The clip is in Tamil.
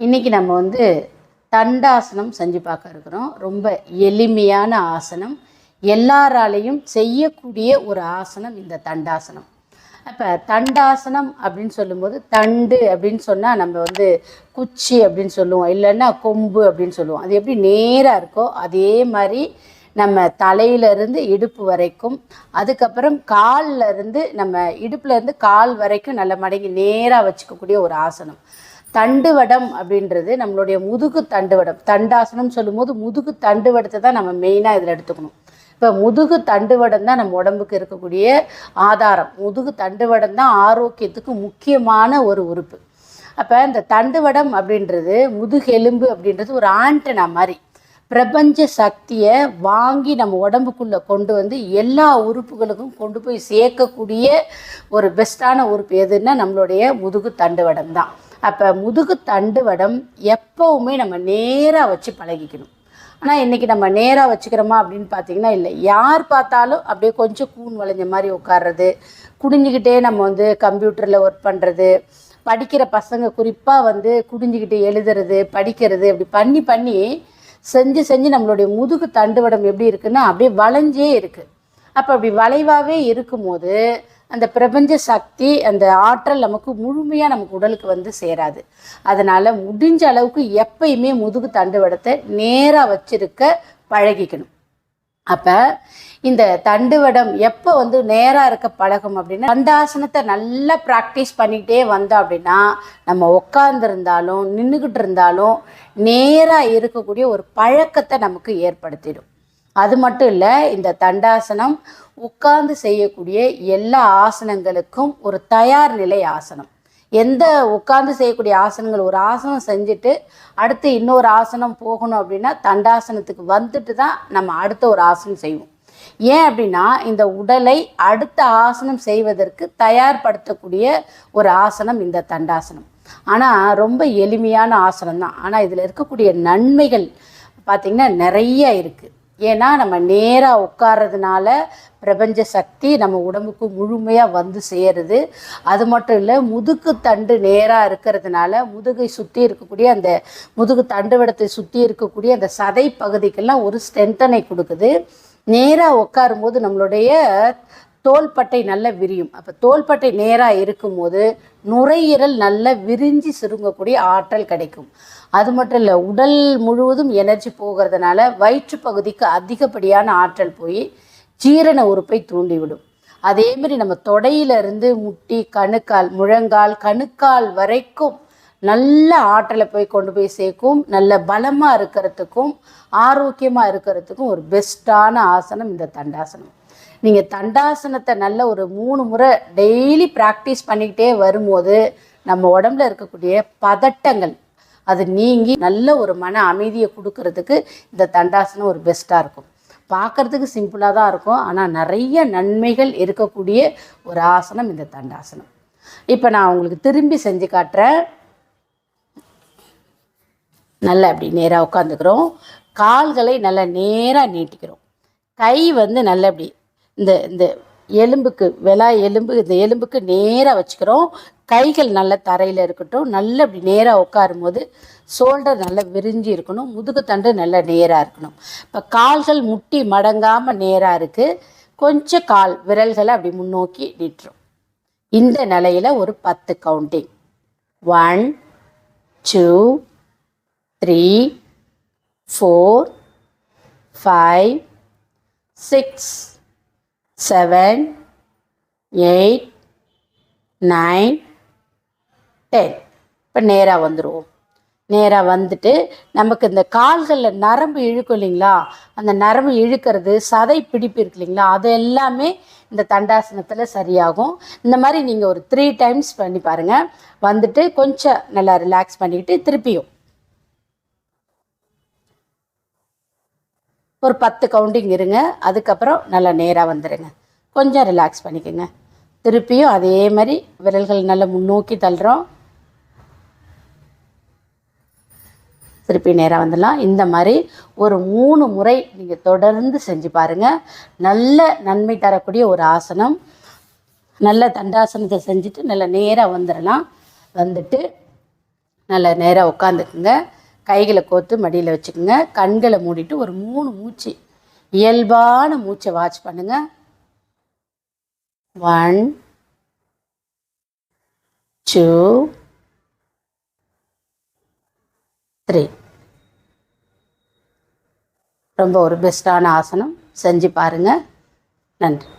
இன்றைக்கி நம்ம வந்து தண்டாசனம் செஞ்சு பார்க்க இருக்கிறோம். ரொம்ப எளிமையான ஆசனம், எல்லாராலையும் செய்யக்கூடிய ஒரு ஆசனம் இந்த தண்டாசனம். அப்போ தண்டாசனம் அப்படின்னு சொல்லும்போது, தண்டு அப்படின்னு சொன்னால் நம்ம வந்து குச்சி அப்படின்னு சொல்லுவோம், இல்லைன்னா கொம்பு அப்படின்னு சொல்லுவோம். அது எப்படி நேராக இருக்கோ அதே மாதிரி நம்ம தலையிலேருந்து இடுப்பு வரைக்கும், அதுக்கப்புறம் காலில் இருந்து நம்ம இடுப்புலேருந்து கால் வரைக்கும் நல்ல மடங்கி நேராக வச்சுக்கக்கூடிய ஒரு ஆசனம். தண்டுவடம் அப்படின்றது நம்மளுடைய முதுகு தண்டுவடம். தண்டாசனம் சொல்லும்போது முதுகு தண்டுவடத்தை தான் நம்ம மெயினாக இதில் எடுத்துக்கணும். இப்போ முதுகு தண்டுவடம் தான் நம்ம உடம்புக்கு இருக்கக்கூடிய ஆதாரம். முதுகு தண்டுவடம் தான் ஆரோக்கியத்துக்கு முக்கியமான ஒரு உறுப்பு. அப்போ இந்த தண்டுவடம் அப்படின்றது முதுகெலும்பு அப்படின்றது ஒரு ஆண்டனா மாதிரி பிரபஞ்ச சக்தியை வாங்கி நம்ம உடம்புக்குள்ளே கொண்டு வந்து எல்லா உறுப்புகளுக்கும் கொண்டு போய் சேர்க்கக்கூடிய ஒரு பெஸ்ட்டான உறுப்பு எதுன்னா நம்மளுடைய முதுகு தண்டுவடம் தான். அப்போ முதுகு தண்டுவடம் எப்போவுமே நம்ம நேராக வச்சு பழகிக்கணும். ஆனால் இன்றைக்கி நம்ம நேராக வச்சுக்கிறோமா அப்படின்னு பார்த்திங்கன்னா இல்லை. யார் பார்த்தாலும் அப்படியே கொஞ்சம் கூன் வளைஞ்ச மாதிரி உட்கார்றது, குடிஞ்சிக்கிட்டே நம்ம வந்து கம்ப்யூட்டரில் ஒர்க் பண்ணுறது, படிக்கிற பசங்க குறிப்பாக வந்து குடிஞ்சிக்கிட்டு எழுதுறது படிக்கிறது அப்படி பண்ணி பண்ணி செஞ்சு நம்மளுடைய முதுகு தண்டுவடம் எப்படி இருக்குன்னா அப்படியே வளைஞ்சே இருக்குது. அப்போ அப்படி வளைவாகவே இருக்கும்போது அந்த பிரபஞ்ச சக்தி அந்த ஆற்றல் நமக்கு முழுமையாக நமக்கு உடலுக்கு வந்து சேராது. அதனால் முடிஞ்ச அளவுக்கு எப்பயுமே முதுகு தண்டுவடத்தை நேராக வச்சிருக்க பழகிக்கணும். அப்போ இந்த தண்டுவடம் எப்போ வந்து நேராக இருக்க பழகும் அப்படின்னா, தண்டாசனத்தை நல்லா ப்ராக்டிஸ் பண்ணிக்கிட்டே வந்தோம் அப்படின்னா நம்ம உட்காந்துருந்தாலும் நின்றுக்கிட்டு இருந்தாலும் நேராக இருக்கக்கூடிய ஒரு பழக்கத்தை நமக்கு ஏற்படுத்திடும். அது மட்டும் இல்லை, இந்த தண்டாசனம் உட்கார்ந்து செய்யக்கூடிய எல்லா ஆசனங்களுக்கும் ஒரு தயார் நிலை ஆசனம். எந்த உட்கார்ந்து செய்யக்கூடிய ஆசனங்கள், ஒரு ஆசனம் செஞ்சுட்டு அடுத்து இன்னொரு ஆசனம் போகணும் அப்படின்னா தண்டாசனத்துக்கு வந்துட்டு தான் நம்ம அடுத்த ஒரு ஆசனம் செய்வோம். ஏன் அப்படின்னா இந்த உடலை அடுத்த ஆசனம் செய்வதற்கு தயார்படுத்தக்கூடிய ஒரு ஆசனம் இந்த தண்டாசனம். ஆனால் ரொம்ப எளிமையான ஆசனம் தான். ஆனால் இதில் இருக்கக்கூடிய நன்மைகள் பார்த்திங்கன்னா நிறைய இருக்குது. ஏன்னா நம்ம நேராக உட்கார்றதுனால பிரபஞ்ச சக்தி நம்ம உடம்புக்கு முழுமையாக வந்து சேருது. அது மட்டும் இல்லை, முதுகு தண்டு நேராக இருக்கிறதுனால முதுகை சுற்றி இருக்கக்கூடிய அந்த முதுகு தண்டுவடத்தை சுற்றி இருக்கக்கூடிய அந்த சதை பகுதிக்கெல்லாம் ஒரு ஸ்ட்ரென்த்தனை கொடுக்குது. நேராக உட்காரும்போது நம்மளுடைய தோள்பட்டை நல்லா விரியும். அப்போ தோள்பட்டை நேராக இருக்கும்போது நுரையீரல் நல்லா விரிஞ்சு சுருங்கக்கூடிய ஆற்றல் கிடைக்கும். அது மட்டும் இல்லை, உடல் முழுவதும் எனர்ஜி போகிறதுனால வயிற்று பகுதிக்கு அதிகப்படியான ஆற்றல் போய் ஜீரண உறுப்பை தூண்டிவிடும். அதேமாரி நம்ம தொடையிலிருந்து முட்டி கணுக்கால், முழங்கால், கணுக்கால் வரைக்கும் நல்ல ஆற்றலை போய் கொண்டு போய் சேர்க்கும். நல்ல பலமாக இருக்கிறதுக்கும் ஆரோக்கியமாக இருக்கிறதுக்கும் ஒரு பெஸ்ட்டான ஆசனம் இந்த தண்டாசனம். நீங்கள் தண்டாசனத்தை நல்ல ஒரு 3 முறை டெய்லி ப்ராக்டிஸ் பண்ணிக்கிட்டே வரும்போது நம்ம உடம்புல இருக்கக்கூடிய பதட்டங்கள் அது நீங்கி நல்ல ஒரு மன அமைதியை கொடுக்கறதுக்கு இந்த தண்டாசனம் ஒரு பெஸ்ட்டாக இருக்கும். பார்க்குறதுக்கு சிம்பிளாக தான் இருக்கும், ஆனால் நிறைய நன்மைகள் இருக்கக்கூடிய ஒரு ஆசனம் இந்த தண்டாசனம். இப்போ நான் உங்களுக்கு திரும்பி செஞ்சு காட்டுறேன். நல்லா அப்படி நேராக உட்காந்துக்கிறோம். கால்களை நல்லா நேராக நீட்டிக்கிறோம். கை வந்து நல்லா அப்படி இந்த இந்த எலும்புக்கு எலும்பு, இந்த எலும்புக்கு நேராக வச்சுக்கிறோம். கைகள் நல்ல தரையில் இருக்கட்டும். நல்ல இப்படி நேராக உட்காரும் போது ஷோல்டர் நல்லா விரிஞ்சு இருக்கணும். முதுகு தண்டு நல்லா நேராக இருக்கணும். இப்போ கால்கள் முட்டி மடங்காமல் நேராக இருக்குது. கொஞ்சம் கால் விரல்களை அப்படி முன்னோக்கி நீட்டுறோம். இந்த நிலையில் ஒரு 10 கவுண்டிங். 1 2 3 4 5 6 7 8 9 10. இப்போ நேராக வந்துடுவோம். நேராக வந்துட்டு நமக்கு இந்த கால்களில் நரம்பு இழுக்கும் இல்லைங்களா, அந்த நரம்பு இழுக்கிறது, சதை பிடிப்பு இருக்கு இல்லைங்களா, அது எல்லாமே இந்த தண்டாசனத்தில் சரியாகும். இந்த மாதிரி நீங்கள் ஒரு 3 டைம்ஸ் பண்ணி பாருங்கள். வந்துட்டு கொஞ்சம் நல்லா ரிலாக்ஸ் பண்ணிக்கிட்டு திருப்பியும் ஒரு 10 கவுண்டிங் இருங்க. அதுக்கப்புறம் நல்லா நேராக வந்துடுங்க. கொஞ்சம் ரிலாக்ஸ் பண்ணிக்கோங்க. திருப்பியும் அதே மாதிரி விரல்கள் நல்லா முன்னோக்கி தள்ளுறோம். திருப்பி நேராக வந்துடலாம். இந்த மாதிரி ஒரு 3 முறை நீங்கள் தொடர்ந்து செஞ்சு பாருங்கள். நல்ல நன்மை தரக்கூடிய ஒரு ஆசனம். நல்ல தண்டாசனத்தை செஞ்சுட்டு நல்லா நேராக வந்துடலாம். வந்துட்டு நல்லா நேராக உட்காந்துக்குங்க. கைகளை கோர்த்து மடியில் வச்சுக்கோங்க. கண்களை மூடிட்டு ஒரு 3 மூச்சு, இயல்பான மூச்சை வாட்ச் பண்ணுங்கள். 1 2 3. ரொம்ப ஒரு பெஸ்ட்டான ஆசனம். செஞ்சு பாருங்கள். நன்றி.